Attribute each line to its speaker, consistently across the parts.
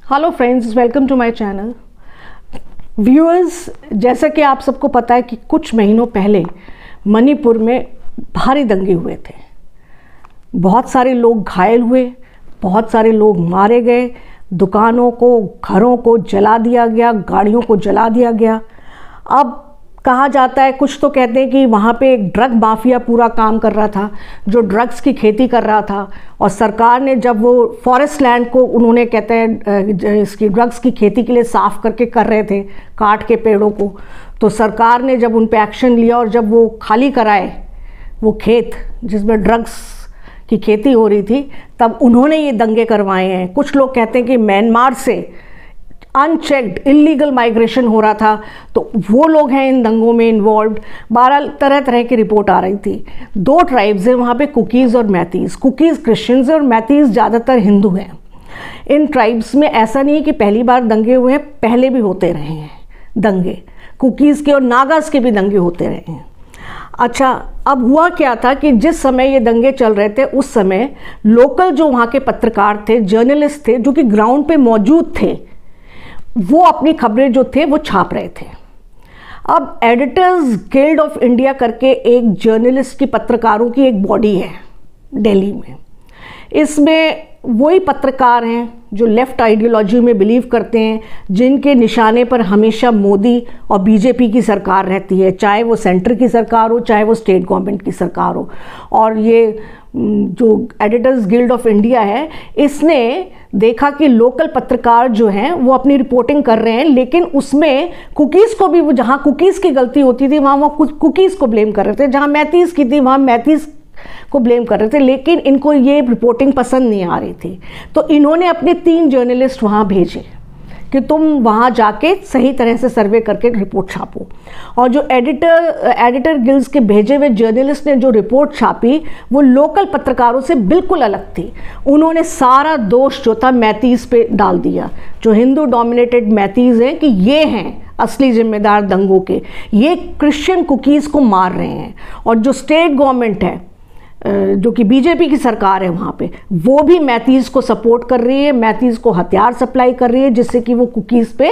Speaker 1: Hello friends, welcome to my channel. Viewers, जैसा कि आप सबको पता है कि कुछ महीनों पहले मणिपुर में भारी दंगे हुए थे। बहुत सारे लोग घायल हुए, बहुत सारे लोग मारे गए, दुकानों को, घरों को जला दिया गया, गाड़ियों को जला दिया गया। अब कहा जाता है, कुछ तो कहते हैं कि वहाँ पे एक ड्रग माफिया पूरा काम कर रहा था, जो ड्रग्स की खेती कर रहा था। और सरकार ने जब वो फॉरेस्ट लैंड को उन्होंने कहते हैं इसकी ड्रग्स की खेती के लिए साफ़ करके कर रहे थे, काट के पेड़ों को, तो सरकार ने जब उन पे एक्शन लिया और जब वो खाली कराए वो खेत जिसमें ड्रग्स की खेती हो रही थी, तब उन्होंने ये दंगे करवाए हैं। कुछ लोग कहते हैं कि म्यांमार से अनचेक्ड इलीगल माइग्रेशन हो रहा था, तो वो लोग हैं इन दंगों में इन्वॉल्व। 12 तरह तरह की रिपोर्ट आ रही थी। 2 ट्राइब्स हैं वहाँ पे, कुकीज़ और मैतीज़। कुकीज़ क्रिश्चियंस और मैतीज़ ज़्यादातर हिंदू हैं। इन ट्राइब्स में ऐसा नहीं है कि पहली बार दंगे हुए हैं, पहले भी होते रहे हैं दंगे। कुकीज़ के और नागाज़ के भी दंगे होते रहे हैं। अच्छा, अब हुआ क्या था कि जिस समय ये दंगे चल रहे थे उस समय लोकल जो वहाँ के पत्रकार थे, जर्नलिस्ट थे, जो कि ग्राउंड पे मौजूद थे, वो अपनी खबरें जो थे वो छाप रहे थे। अब एडिटर्स गिल्ड ऑफ इंडिया करके एक जर्नलिस्ट की, पत्रकारों की एक बॉडी है दिल्ली में। इसमें वही पत्रकार हैं जो लेफ़्ट आइडियोलॉजी में बिलीव करते हैं, जिनके निशाने पर हमेशा मोदी और बीजेपी की सरकार रहती है, चाहे वो सेंटर की सरकार हो, चाहे वो स्टेट गवर्नमेंट की सरकार हो। और ये जो एडिटर्स गिल्ड ऑफ इंडिया है, इसने देखा कि लोकल पत्रकार जो हैं वो अपनी रिपोर्टिंग कर रहे हैं, लेकिन उसमें कुकीज़ को भी, वो जहाँ कुकीज़ की गलती होती थी वहाँ वो कुकीज़ को ब्लेम कर रहे थे, जहाँ मैतीज़ की थी वहाँ मैतीज़ को ब्लेम कर रहे थे। लेकिन इनको ये रिपोर्टिंग पसंद नहीं आ रही थी, तो इन्होंने अपने 3 जर्नलिस्ट वहाँ भेजे कि तुम वहाँ जाके सही तरह से सर्वे करके रिपोर्ट छापो। और जो एडिटर गिल्ड्स के भेजे हुए जर्नलिस्ट ने जो रिपोर्ट छापी वो लोकल पत्रकारों से बिल्कुल अलग थी। उन्होंने सारा दोष जो था मैतीज़ पे डाल दिया, जो हिंदू डोमिनेटेड मैतीज़ हैं, कि ये हैं असली जिम्मेदार दंगों के, ये क्रिश्चियन कुकीज़ को मार रहे हैं। और जो स्टेट गवर्नमेंट है, जो कि बीजेपी की सरकार है वहाँ पे, वो भी मैतीज़ को सपोर्ट कर रही है, मैतीज़ को हथियार सप्लाई कर रही है जिससे कि वो कुकीज़ पे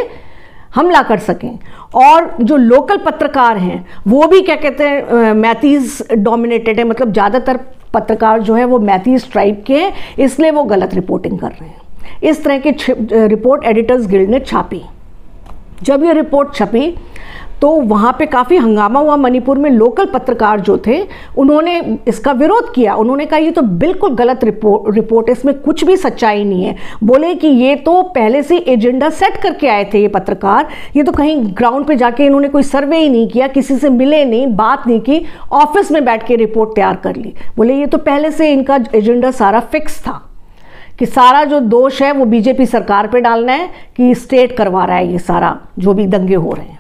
Speaker 1: हमला कर सकें। और जो लोकल पत्रकार हैं वो भी क्या कहते हैं, मैतीज़ डोमिनेटेड है, मतलब ज़्यादातर पत्रकार जो है वो मैतीज़ ट्राइब के हैं, इसलिए वो गलत रिपोर्टिंग कर रहे हैं। इस तरह की रिपोर्ट एडिटर्स गिल्ड ने छापी। जब ये रिपोर्ट छपी तो वहाँ पे काफ़ी हंगामा हुआ। मणिपुर में लोकल पत्रकार जो थे उन्होंने इसका विरोध किया। उन्होंने कहा ये तो बिल्कुल गलत रिपोर्ट है, इसमें कुछ भी सच्चाई नहीं है। बोले कि ये तो पहले से एजेंडा सेट करके आए थे ये पत्रकार, ये तो कहीं ग्राउंड पे जाके इन्होंने कोई सर्वे ही नहीं किया, किसी से मिले नहीं, बात नहीं की, ऑफिस में बैठ के रिपोर्ट तैयार कर ली। बोले ये तो पहले से इनका एजेंडा सारा फिक्स था कि सारा जो दोष है वो बीजेपी सरकार पे डालना है कि स्टेट करवा रहा है ये सारा जो भी दंगे हो रहे हैं।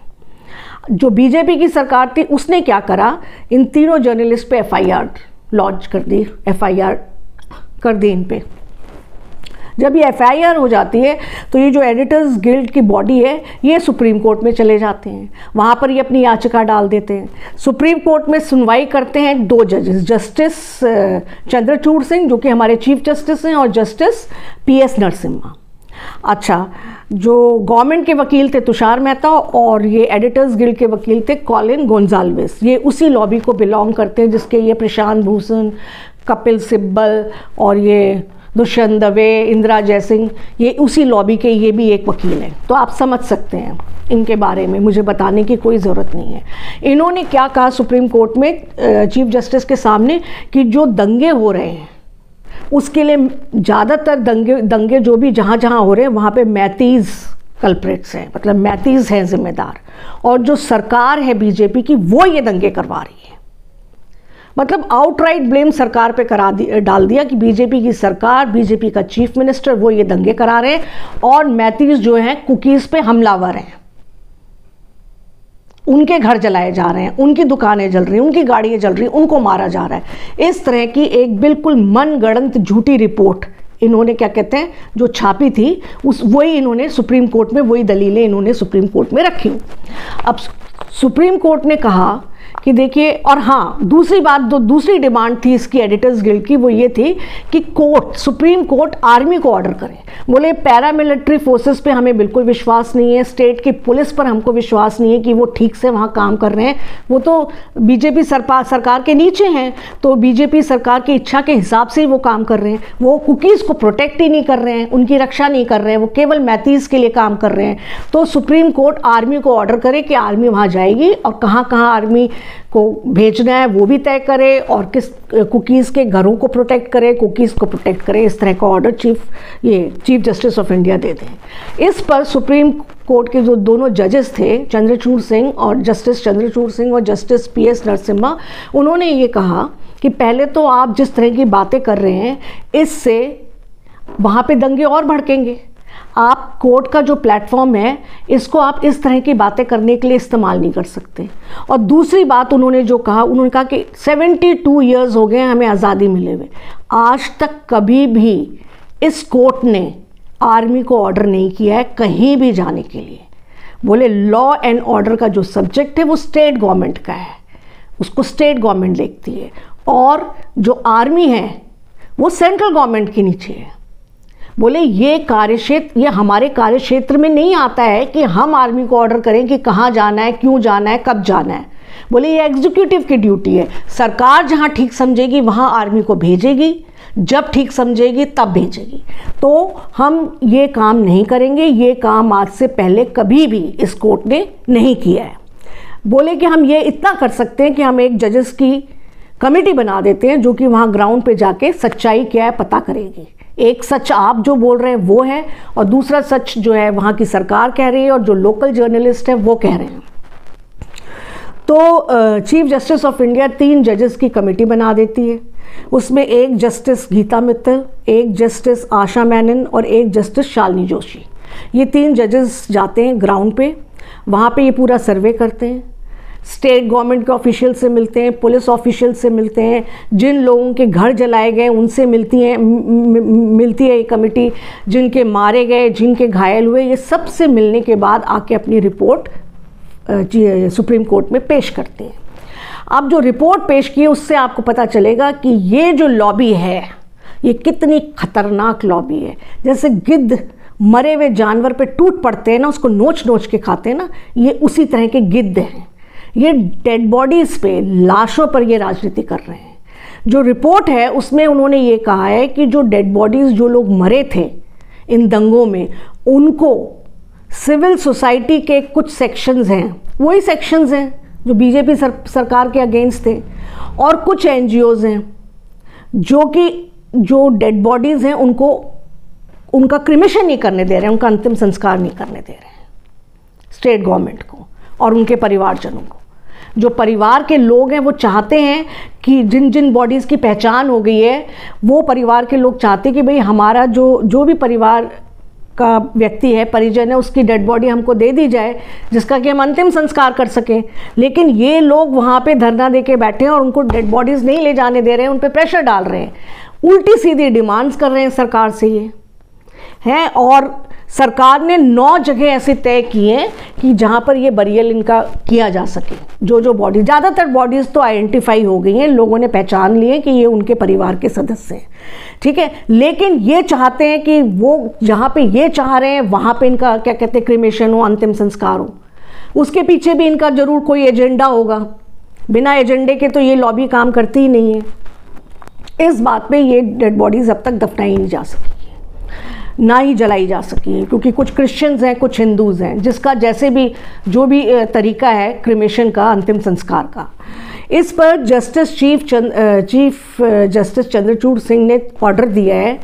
Speaker 1: जो बीजेपी की सरकार थी उसने क्या करा, इन तीनों जर्नलिस्ट पे एफआईआर लॉन्च कर दी, एफआईआर कर दी इन पे। जब ये एफआईआर हो जाती है तो ये जो एडिटर्स गिल्ड की बॉडी है ये सुप्रीम कोर्ट में चले जाते हैं, वहाँ पर ये अपनी याचिका डाल देते हैं। सुप्रीम कोर्ट में सुनवाई करते हैं 2 जजेस, जस्टिस चंद्रचूड़ सिंह जो कि हमारे चीफ जस्टिस हैं, और जस्टिस PS नरसिम्हा। अच्छा, जो गवर्नमेंट के वकील थे तुषार मेहता, और ये एडिटर्स गिल्ड के वकील थे कॉलिन गोंजाल्वेस, ये उसी लॉबी को बिलोंग करते हैं जिसके ये प्रशांत भूषण, कपिल सिब्बल और ये दुष्यंत दवे, इंदिरा जयसिंह, ये उसी लॉबी के ये भी एक वकील हैं। तो आप समझ सकते हैं इनके बारे में, मुझे बताने की कोई ज़रूरत नहीं है। इन्होंने क्या कहा सुप्रीम कोर्ट में चीफ जस्टिस के सामने कि जो दंगे हो रहे हैं उसके लिए ज़्यादातर दंगे जो भी जहाँ जहाँ हो रहे हैं वहाँ पे मैतीज़ कल्प्रिट्स हैं, मतलब मैतीज़ हैं जिम्मेदार, और जो सरकार है बीजेपी की वो ये दंगे करवा रही है। मतलब आउटराइट ब्लेम सरकार पे डाल दिया कि बीजेपी की सरकार, बीजेपी का चीफ मिनिस्टर वो ये दंगे करा रहे हैं, और मैतीज़ जो हैं कुकीज़ पे हमलावर हैं, उनके घर जलाए जा रहे हैं, उनकी दुकानें जल रही हैं, उनकी गाड़ियाँ जल रही हैं, उनको मारा जा रहा है। इस तरह की एक बिल्कुल मनगढ़ंत झूठी रिपोर्ट इन्होंने क्या कहते हैं जो छापी थी, वही इन्होंने सुप्रीम कोर्ट में, वही दलीलें इन्होंने सुप्रीम कोर्ट में रखी। अब सुप्रीम कोर्ट ने कहा कि देखिए, और हाँ दूसरी बात, दूसरी डिमांड थी इसकी एडिटर्स गिल्ड की, वो ये थी कि कोर्ट, सुप्रीम कोर्ट आर्मी को ऑर्डर करे। बोले पैरामिलिट्री फोर्सेस पे हमें बिल्कुल विश्वास नहीं है, स्टेट की पुलिस पर हमको विश्वास नहीं है कि वो ठीक से वहाँ काम कर रहे हैं, वो तो बीजेपी सरकार के नीचे हैं, तो बीजेपी सरकार की इच्छा के हिसाब से ही वो काम कर रहे हैं। वो कुकीज़ को प्रोटेक्ट ही नहीं कर रहे हैं, उनकी रक्षा नहीं कर रहे हैं, वो केवल मैतीज़ के लिए काम कर रहे हैं। तो सुप्रीम कोर्ट आर्मी को ऑर्डर करे कि आर्मी वहाँ जाएगी और कहाँ कहाँ आर्मी को भेजना है वो भी तय करे, और किस कुकीज़ के घरों को प्रोटेक्ट करे, कुकीज़ को प्रोटेक्ट करे, इस तरह का order chief justice of India दे दें। इस पर सुप्रीम कोर्ट के जो दोनों जजेस थे, चंद्रचूड़ सिंह और जस्टिस चंद्रचूड़ सिंह और जस्टिस PS नरसिम्हा, उन्होंने ये कहा कि पहले तो आप जिस तरह की बातें कर रहे हैं इससे वहाँ पे दंगे और भड़केंगे। आप कोर्ट का जो प्लेटफॉर्म है इसको आप इस तरह की बातें करने के लिए इस्तेमाल नहीं कर सकते। और दूसरी बात उन्होंने जो कहा, उन्होंने कहा कि 72 ईयर्स हो गए हमें आज़ादी मिले हुए, आज तक कभी भी इस कोर्ट ने आर्मी को ऑर्डर नहीं किया है कहीं भी जाने के लिए। बोले लॉ एंड ऑर्डर का जो सब्जेक्ट है वो स्टेट गवर्नमेंट का है, उसको स्टेट गवर्नमेंट देखती है, और जो आर्मी है वो सेंट्रल गवर्नमेंट के नीचे है। बोले ये कार्यक्षेत्र, ये हमारे कार्यक्षेत्र में नहीं आता है कि हम आर्मी को ऑर्डर करें कि कहाँ जाना है, क्यों जाना है, कब जाना है। बोले ये एग्जीक्यूटिव की ड्यूटी है, सरकार जहाँ ठीक समझेगी वहाँ आर्मी को भेजेगी, जब ठीक समझेगी तब भेजेगी। तो हम ये काम नहीं करेंगे, ये काम आज से पहले कभी भी इस कोर्ट ने नहीं किया है। बोले कि हम ये इतना कर सकते हैं कि हम एक जजेस की कमेटी बना देते हैं जो कि वहाँ ग्राउंड पे जाके सच्चाई क्या है पता करेगी। एक सच आप जो बोल रहे हैं वो है, और दूसरा सच जो है वहाँ की सरकार कह रही है और जो लोकल जर्नलिस्ट है वो कह रहे हैं। तो चीफ जस्टिस ऑफ इंडिया 3 जजेस की कमेटी बना देती है। उसमें एक जस्टिस गीता मित्तल, एक जस्टिस आशा मेनन और एक जस्टिस शालिनी जोशी। ये 3 जजेस जाते हैं ग्राउंड पे, वहाँ पे ये पूरा सर्वे करते हैं, स्टेट गवर्नमेंट के ऑफिशियल से मिलते हैं, पुलिस ऑफिशियल से मिलते हैं, जिन लोगों के घर जलाए गए उनसे मिलती है ये कमेटी, जिनके मारे गए, जिनके घायल हुए, ये सब से मिलने के बाद आके अपनी रिपोर्ट सुप्रीम कोर्ट में पेश करते हैं। अब जो रिपोर्ट पेश की है उससे आपको पता चलेगा कि ये जो लॉबी है ये कितनी खतरनाक लॉबी है। जैसे गिद्ध मरे हुए जानवर पे टूट पड़ते हैं ना, उसको नोच नोच के खाते हैं ना, ये उसी तरह के गिद्ध हैं। ये डेड बॉडीज़ पे, लाशों पर ये राजनीति कर रहे हैं। जो रिपोर्ट है उसमें उन्होंने ये कहा है कि जो डेड बॉडीज़, जो लोग मरे थे इन दंगों में, उनको सिविल सोसाइटी के कुछ सेक्शंस हैं, वही सेक्शंस हैं जो बीजेपी सरकार के अगेंस्ट थे, और कुछ NGOs हैं जो कि जो डेड बॉडीज़ हैं उनको उनका क्रिमेशन नहीं करने दे रहे हैं, उनका अंतिम संस्कार नहीं करने दे रहे हैं स्टेट गवर्नमेंट को और उनके परिवारजनों को। जो परिवार के लोग हैं वो चाहते हैं कि जिन जिन बॉडीज़ की पहचान हो गई है, वो परिवार के लोग चाहते हैं कि भाई हमारा जो भी परिवार का व्यक्ति है, परिजन है, उसकी डेड बॉडी हमको दे दी जाए जिसका कि हम अंतिम संस्कार कर सकें। लेकिन ये लोग वहाँ पे धरना दे के बैठे हैं और उनको डेड बॉडीज़ नहीं ले जाने दे रहे हैं, उन पर प्रेशर डाल रहे हैं, उल्टी सीधी डिमांड्स कर रहे हैं सरकार से ये हैं। और सरकार ने 9 जगह ऐसे तय किए हैं कि जहाँ पर ये बरियल इनका किया जा सके। जो बॉडी, ज़्यादातर बॉडीज़ तो आइडेंटिफाई हो गई हैं, लोगों ने पहचान लिए कि ये उनके परिवार के सदस्य हैं, ठीक है। लेकिन ये चाहते हैं कि वो जहाँ पे ये चाह रहे हैं वहाँ पे इनका क्या कहते हैं क्रिमेशन हो, अंतिम संस्कार हो। उसके पीछे भी इनका ज़रूर कोई एजेंडा होगा, बिना एजेंडे के तो ये लॉबी काम करती ही नहीं है। इस बात पे ये डेड बॉडीज़ अब तक दफनाई नहीं जा सकी, ना ही जलाई जा सकी है, क्योंकि कुछ क्रिश्चियंस हैं, कुछ हिंदूज़ हैं, जिसका जैसे भी जो भी तरीका है क्रिमेशन का, अंतिम संस्कार का। इस पर चीफ जस्टिस चंद्रचूड़ सिंह ने ऑर्डर दिया है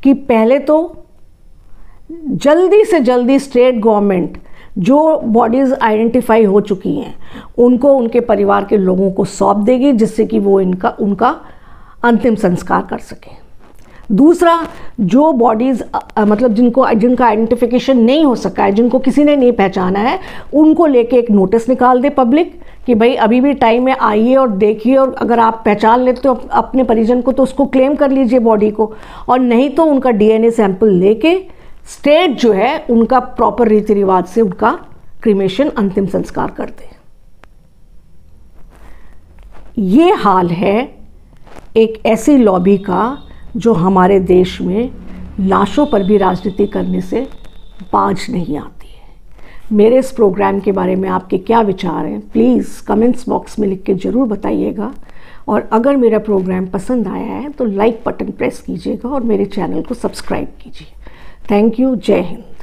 Speaker 1: कि पहले तो जल्दी से जल्दी स्टेट गवर्नमेंट जो बॉडीज़ आइडेंटिफाई हो चुकी हैं उनको उनके परिवार के लोगों को सौंप देगी, जिससे कि वो उनका अंतिम संस्कार कर सकें। दूसरा, जो बॉडीज़ मतलब जिनका आइडेंटिफिकेशन नहीं हो सका है, जिनको किसी ने नहीं पहचाना है, उनको लेके एक नोटिस निकाल दे पब्लिक कि भाई अभी भी टाइम है, आइए और देखिए, और अगर आप पहचान लेते तो अपने परिजन को तो उसको क्लेम कर लीजिए बॉडी को, और नहीं तो उनका DNA सैंपल लेके स्टेट जो है उनका प्रॉपर रीति रिवाज से उनका क्रिमेशन, अंतिम संस्कार कर दे। ये हाल है एक ऐसी लॉबी का जो हमारे देश में लाशों पर भी राजनीति करने से बाज नहीं आती है। मेरे इस प्रोग्राम के बारे में आपके क्या विचार हैं, प्लीज़ कमेंट्स बॉक्स में लिख के ज़रूर बताइएगा। और अगर मेरा प्रोग्राम पसंद आया है तो लाइक बटन प्रेस कीजिएगा और मेरे चैनल को सब्सक्राइब कीजिए। Thank you. जय हिंद।